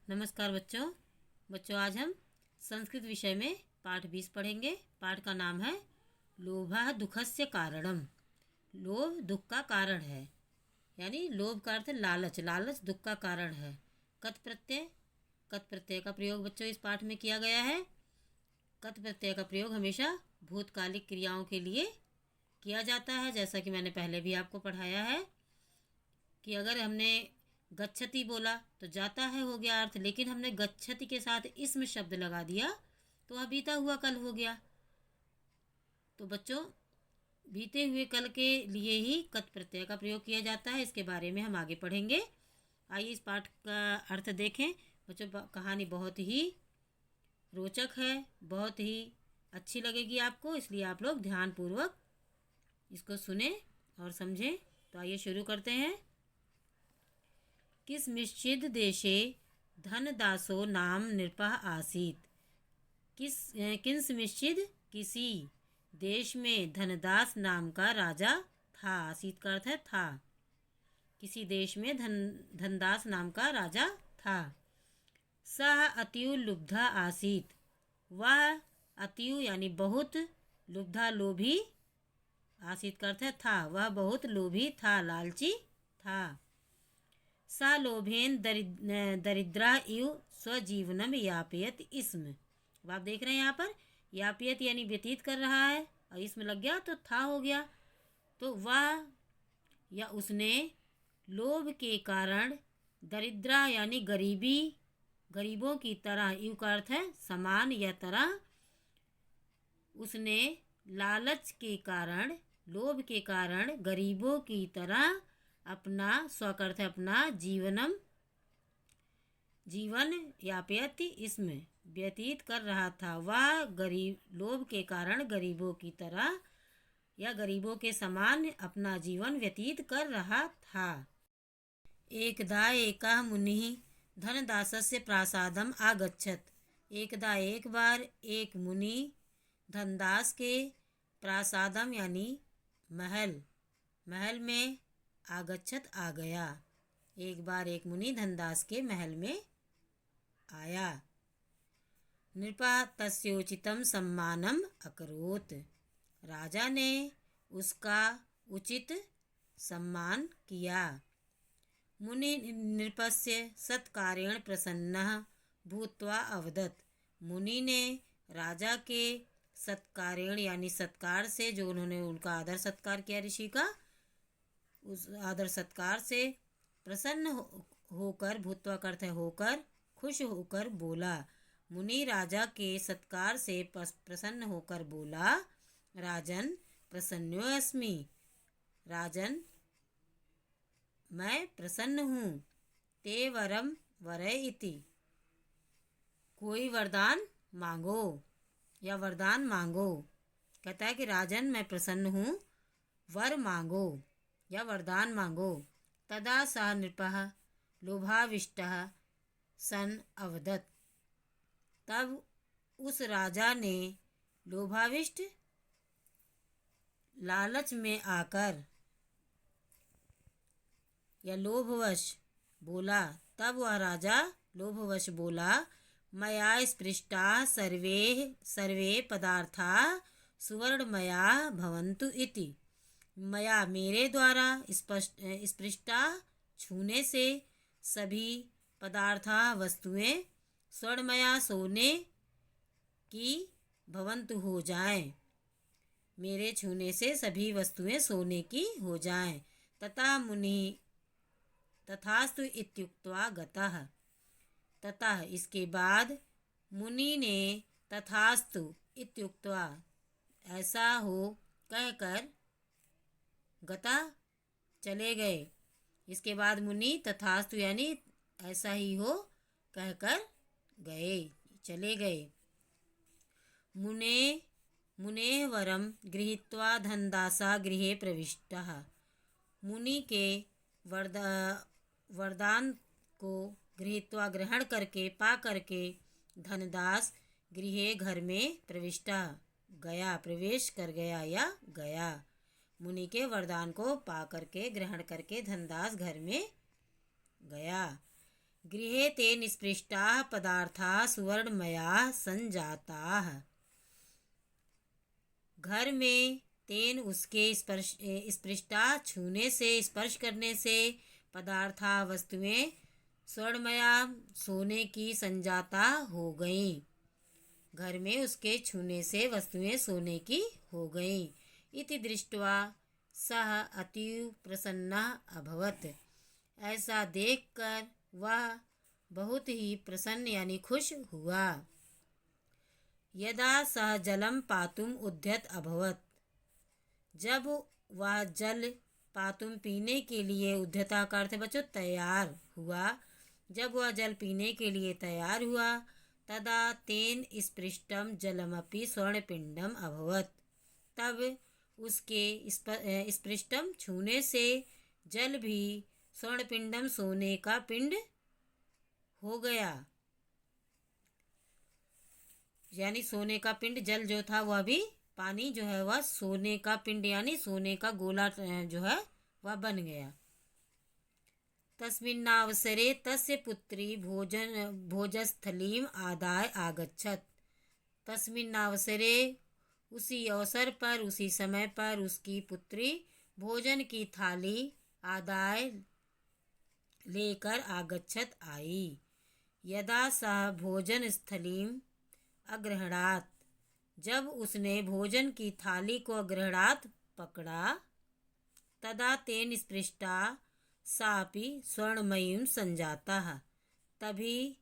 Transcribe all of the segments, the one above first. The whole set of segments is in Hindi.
नमस्कार बच्चों आज हम संस्कृत विषय में पाठ 20 पढ़ेंगे। पाठ का नाम है लोभः दुःखस्य कारणम। लोभ दुख का कारण है, यानी लोभ का अर्थ लालच, लालच दुख का कारण है। कत प्रत्यय का प्रयोग बच्चों इस पाठ में किया गया है। कत प्रत्यय का प्रयोग हमेशा भूतकालिक क्रियाओं के लिए किया जाता है, जैसा कि मैंने पहले भी आपको पढ़ाया है कि अगर हमने गच्छति बोला तो जाता है हो गया अर्थ, लेकिन हमने गच्छति के साथ इसमें शब्द लगा दिया तो वह बीता हुआ कल हो गया। तो बच्चों बीते हुए कल के लिए ही कत प्रत्यय का प्रयोग किया जाता है। इसके बारे में हम आगे पढ़ेंगे। आइए इस पाठ का अर्थ देखें। बच्चों कहानी बहुत ही रोचक है, बहुत ही अच्छी लगेगी आपको, इसलिए आप लोग ध्यानपूर्वक इसको सुने और समझें। तो आइए शुरू करते हैं। किस्मिश्चिद् देशे धनदासो नाम नृपः आसीत्। किस्मिश्चिद् किसी देश में धनदास नाम का राजा था। आसीत का अर्थ है था। किसी देश में धनदास नाम का राजा था। सः अतीव लुब्धा आसीत्। वह अतीव यानी बहुत, लुब्धा लोभी, आसीत का अर्थ है था। वह बहुत लोभी था, लालची था। सा लोभेन दरिद्रा इव स्वजीवनम यापयत इसम। अब आप देख रहे हैं यहाँ पर यापयत यानी व्यतीत कर रहा है, और इसमें लग गया तो था हो गया। तो वह या उसने लोभ के कारण दरिद्रा यानी गरीबी, गरीबों की तरह, इव का अर्थ है समान या तरह। उसने लालच के कारण, लोभ के कारण गरीबों की तरह अपना, स्वकर्थ अपना, जीवन यापयति इसमें व्यतीत कर रहा था। वह लोभ के कारण गरीबों की तरह या गरीबों के समान अपना जीवन व्यतीत कर रहा था। एकदा एकः मुनिः धनदासस्य प्रासादम आगच्छत। एकदा एक बार एक मुनि धनदास के प्रासादम यानी महल में आगच्छत आ गया। एक बार एक मुनि धनदास के महल में आया। नृपा तस्योचितम सम्मानम अकरोत्। राजा ने उसका उचित सम्मान किया। मुनि नृपस्य सत्कारेण प्रसन्नः भूत्वा अवदत्। मुनि ने राजा के सत्कारेण यानी सत्कार से, जो उन्होंने उनका आदर सत्कार किया ऋषि का, उस आदर सत्कार से प्रसन्न होकर, भूत्वा करते होकर, खुश होकर बोला। मुनि राजा के सत्कार से प्रसन्न होकर बोला, राजन प्रसन्नोऽस्मि। राजन मैं प्रसन्न हूँ। ते वरम वरय इति। कोई वरदान मांगो या वरदान मांगो। कहता है कि राजन मैं प्रसन्न हूँ, वर मांगो या वरदान मांगो। तदा सः नृपः लोभाविष्टः सन अवदत्। तब उस राजा ने लोभाविष्ट, लालच में आकर या लोभवश बोला। तब वह राजा लोभवश बोला, मया स्पृष्टा सर्वे पदार्था सुवर्णमया भवन्तु इति। मया मेरे द्वारा स्पृष्टा छूने से सभी पदार्था वस्तुएं स्वर्णमया सोने की भवन्तु हो जाएं। मेरे छूने से सभी वस्तुएं सोने की हो जाएं। तथा मुनि तथास्तु इत्युक्त्वा गतः। ततः इसके बाद मुनि ने तथास्तु इत्युक्त्वा ऐसा हो कहकर गता चले गए। इसके बाद मुनि तथास्तु यानी ऐसा ही हो कहकर गए, चले गए। मुने वरम गृहीत्वा धनदासा गृहे प्रविष्टः। मुनि के वरदान को गृहीत्वा ग्रहण करके, पा करके, धनदास गृहे घर में प्रविष्टा गया, प्रवेश कर गया या गया। मुनि के वरदान को पा करके, ग्रहण करके धनदास घर में गया। गृहे ते निस्पृष्टाः पदार्थाः सुवर्णमयाः संजाताः। घर में तेन उसके स्पृष्टा छूने से, स्पर्श करने से, पदार्था वस्तुएं स्वर्णमया सोने की संजाता हो गईं। घर में उसके छूने से वस्तुएं सोने की हो गईं। इति दृष्ट्वा सः अतीव प्रसन्नः अभवत्। ऐसा देखकर वह बहुत ही प्रसन्न यानी खुश हुआ। यदा सः जलं पातुम् उद्यत अभवत्। जब वह जल पातुम पीने के लिए, उद्यता का अर्थ है बच्चों तैयार हुआ, जब वह जल पीने के लिए तैयार हुआ, तदा तेन स्पृष्टम जलमपि स्वर्णपिंडम अभवत्। तब उसके स्पृष्टम छूने से जल भी स्वर्णपिंडम सोने का पिंड हो गया। यानी सोने का पिंड, जल जो था वह भी, पानी जो है वह सोने का पिंड यानी सोने का गोला जो है वह बन गया। तस्मिन्नावसरे तस्य पुत्री भोजस्थलीम आदाय आगच्छत। तस्मिन्नावसरे उसी अवसर पर, उसी समय पर उसकी पुत्री भोजन की थाली आदाय लेकर आगच्छत आई। यदा सः भोजन स्थलीम अग्रहणात्। जब उसने भोजन की थाली को अग्रहणात् पकड़ा, तदा तेन स्पृष्टा सापि स्वर्णमयीं संजाता। तभी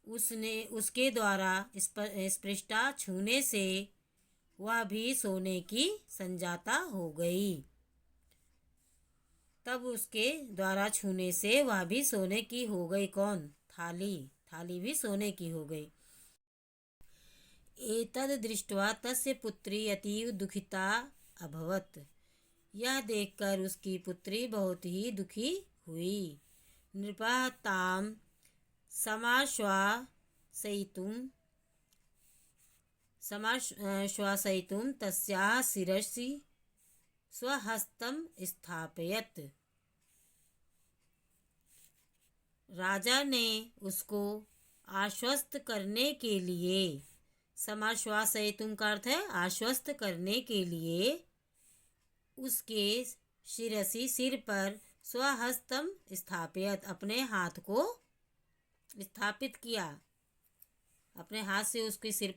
उसके द्वारा स्पृष्टा छूने से वह भी सोने की संजाता हो गई। तब उसके द्वारा छूने से वह भी सोने की हो गई। कौन? थाली। थाली भी सोने की हो गई। एतद् दृष्ट्वा तस्य पुत्री अतीव दुखिता अभवत्। यह देखकर उसकी पुत्री बहुत ही दुखी हुई। नृपः तां समाश्वासयितुं तस्याः शिरसि स्वहस्तं स्थापयत्। राजा ने उसको आश्वस्त करने के लिए, समाश्वासयितुं का अर्थ है आश्वस्त करने के लिए, उसके शिरसी सिर पर स्वहस्तम स्थापित अपने हाथ को स्थापित किया। अपने हाथ से उसके सिर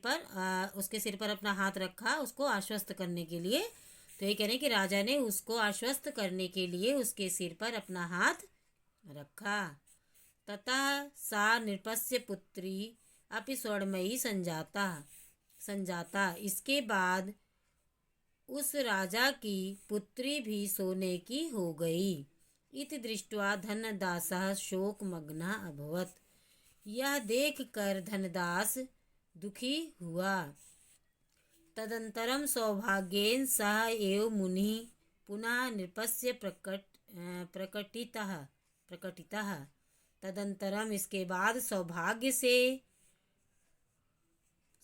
पर अपना हाथ रखा उसको आश्वस्त करने के लिए। तो ये कह रहे हैं कि राजा ने उसको आश्वस्त करने के लिए उसके सिर पर अपना हाथ रखा। ततः सा नृपस्य पुत्री अपि स्वर्णमयी संजाता। इसके बाद उस राजा की पुत्री भी सोने की हो गई। इति दृष्ट्वा धनदासः शोकमग्नः अभवत्। यह देखकर धनदास दुखी हुआ। तदंतरम सौभाग्येन सह एव मुनिः पुनः नृपस्य प्रकटितः। तदंतरम इसके बाद सौभाग्य से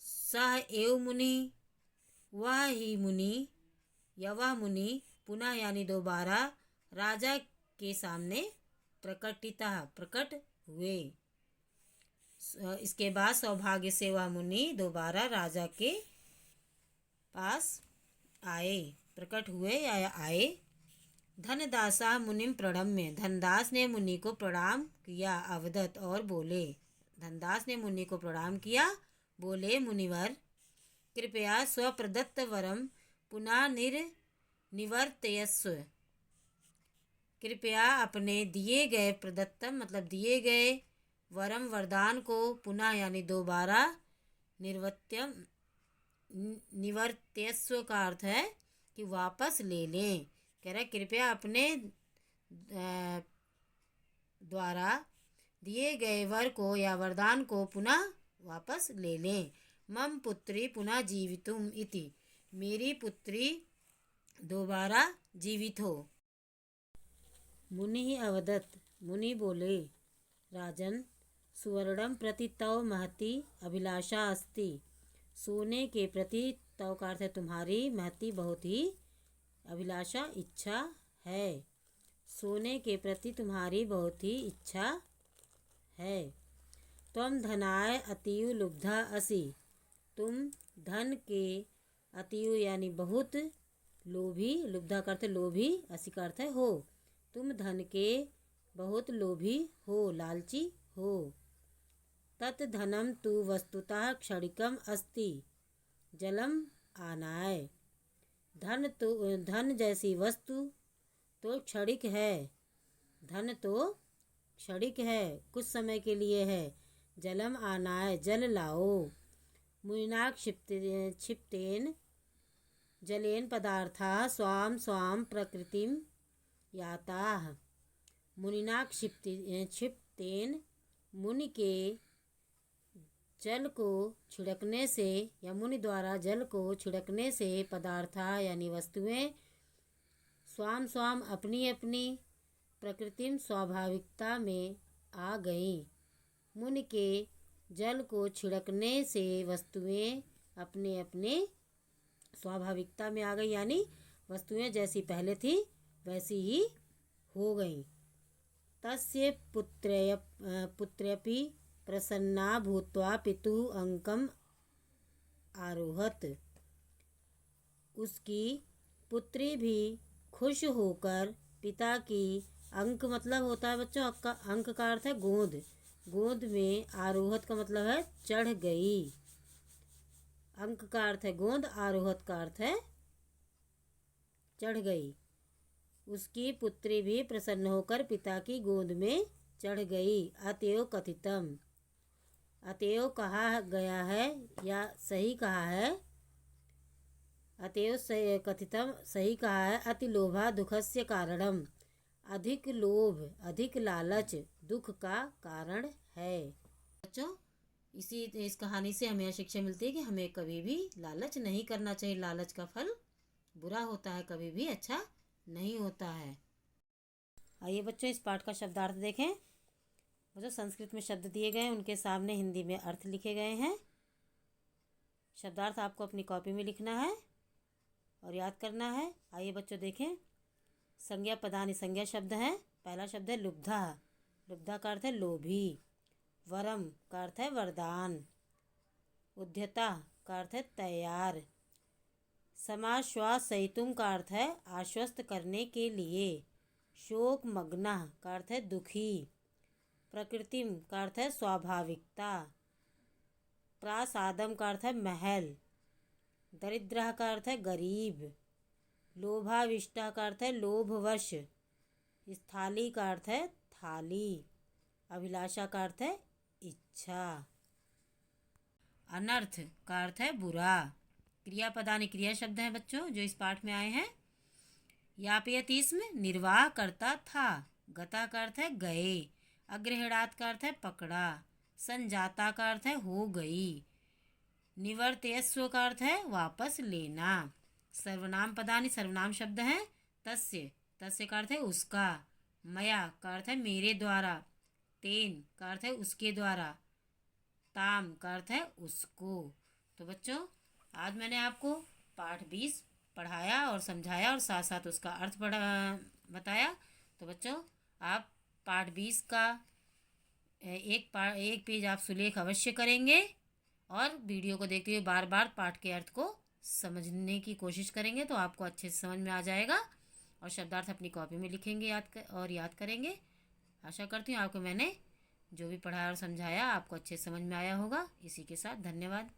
सह एव मुनि, वह ही मुनि या वह मुनि पुनः यानी दोबारा राजा के सामने प्रकट हुए। इसके बाद सौभाग्य से वह मुनि दोबारा राजा के पास आए, प्रकट हुए या आए। धनदासा मुनिम प्रणम्य। धनदास ने मुनि को प्रणाम किया। अवदत और बोले। धनदास ने मुनि को प्रणाम किया, बोले मुनिवर कृपया स्वप्रदत्त वरम पुनः निवर्तयस्व। कृपया अपने दिए गए, प्रदत्तम मतलब दिए गए, वरम वरदान को, पुनः यानी दोबारा, निवर्तयस्व का अर्थ है कि वापस ले लें। कह रहा है कृपया अपने द्वारा दिए गए वर को या वरदान को पुनः वापस ले लें। मम पुत्री पुनः जीवितुम इति। मेरी पुत्री दोबारा जीवित हो। मुनि अवदत्। मुनि बोले, राजन सुवर्णम प्रति तव महती अभिलाषा अस्ति। सोने के प्रति, तव का अर्थ है तुम्हारी, महती बहुत ही अभिलाषा इच्छा है। सोने के प्रति तुम्हारी बहुत ही इच्छा है। त्वं धनाय अतीव लुब्धा असि, तुम धन के अतीव यानी बहुत लोभी, लुब्धा का अर्थ लोभी, असि का अर्थ है हो, तुम धन के बहुत लोभी हो, लालची हो। तत् धनम तु वस्तुतः क्षणिकम अस्ति, जलम आनाय, धन जैसी वस्तु तो क्षणिक है, धन तो क्षणिक है, कुछ समय के लिए है। जलम आनाय, जल लाओ। मुनिना क्षिप्तेन जलेन पदार्थाः स्वाम स्वाम प्रकृतिम याताः। मुनिना क्षिप्तेन, मुनि के जल को छिड़कने से या मुनि द्वारा जल को छिड़कने से पदार्था यानी वस्तुएं स्वाम स्वाम अपनी अपनी प्रकृतिम स्वाभाविकता में आ गईं। मुनि के जल को छिड़कने से वस्तुएं अपने अपने स्वाभाविकता में आ गई, यानी वस्तुएं जैसी पहले थी वैसी ही हो गईं। तस्य पुत्र्यपि प्रसन्ना भूत्वा पितुः अंकम आरोहत। उसकी पुत्री भी खुश होकर पिता की, अंक मतलब होता है बच्चों, अंक का अर्थ है गोद, गोद में, आरोहत का मतलब है चढ़ गई। अंक का अर्थ है गोद, आरोहत का अर्थ है चढ़ गई। उसकी पुत्री भी प्रसन्न होकर पिता की गोद में चढ़ गई। अतएव कथितम, अतएव कहा गया है या सही कहा है, अतएव कथितम सही कहा है। अति लोभा दुखस्य कारणम, अधिक लोभ, अधिक लालच दुख का कारण है। बच्चों, इस कहानी से हमें शिक्षा मिलती है कि हमें कभी भी लालच नहीं करना चाहिए। लालच का फल बुरा होता है, कभी भी अच्छा नहीं होता है। आइए बच्चों, इस पाठ का शब्दार्थ देखें। बच्चों, संस्कृत में शब्द दिए गए हैं, उनके सामने हिंदी में अर्थ लिखे गए हैं। शब्दार्थ आपको अपनी कॉपी में लिखना है और याद करना है। आइए बच्चों देखें। संज्ञा पदानि, संज्ञा शब्द हैं। पहला शब्द है लुब्धा, लुब्धा का अर्थ है लोभी। वरम का अर्थ है वरदान। उद्यता का अर्थ है तैयार। समाश्वासयितुम का अर्थ है आश्वस्त करने के लिए। शोक मग्ना का अर्थ है दुखी। प्रकृतिम का अर्थ है स्वाभाविकता। प्रासादम का अर्थ है महल। दरिद्र का अर्थ है गरीब। लोभाविष्टा का अर्थ है लोभवश। स्थाली का अर्थ है थाली। अभिलाषा का अर्थ है इच्छा। अनर्थ का अर्थ है बुरा। क्रियापदानि, क्रिया शब्द हैं बच्चों जो इस पाठ में आए हैं। यापयति इसमें निर्वाह करता था। गता का अर्थ है गए। अग्रहणात का अर्थ है पकड़ा। संजाता का अर्थ है हो गई। निवर्तयस्व का अर्थ है वापस लेना। सर्वनाम पदानि, सर्वनाम शब्द हैं। तस्य, तस्य का अर्थ है उसका। मया का अर्थ है मेरे द्वारा। तेन का अर्थ है उसके द्वारा। ताम का अर्थ है उसको। तो बच्चों, आज मैंने आपको पाठ 20 पढ़ाया और समझाया और साथ साथ उसका अर्थ बताया। तो बच्चों, आप पाठ 20 का एक पेज आप सुलेख अवश्य करेंगे और वीडियो को देखते हुए बार बार पाठ के अर्थ को समझने की कोशिश करेंगे, तो आपको अच्छे से समझ में आ जाएगा। और शब्दार्थ अपनी कॉपी में लिखेंगे, याद करेंगे। आशा करती हूँ आपको मैंने जो भी पढ़ाया और समझाया आपको अच्छे से समझ में आया होगा। इसी के साथ धन्यवाद।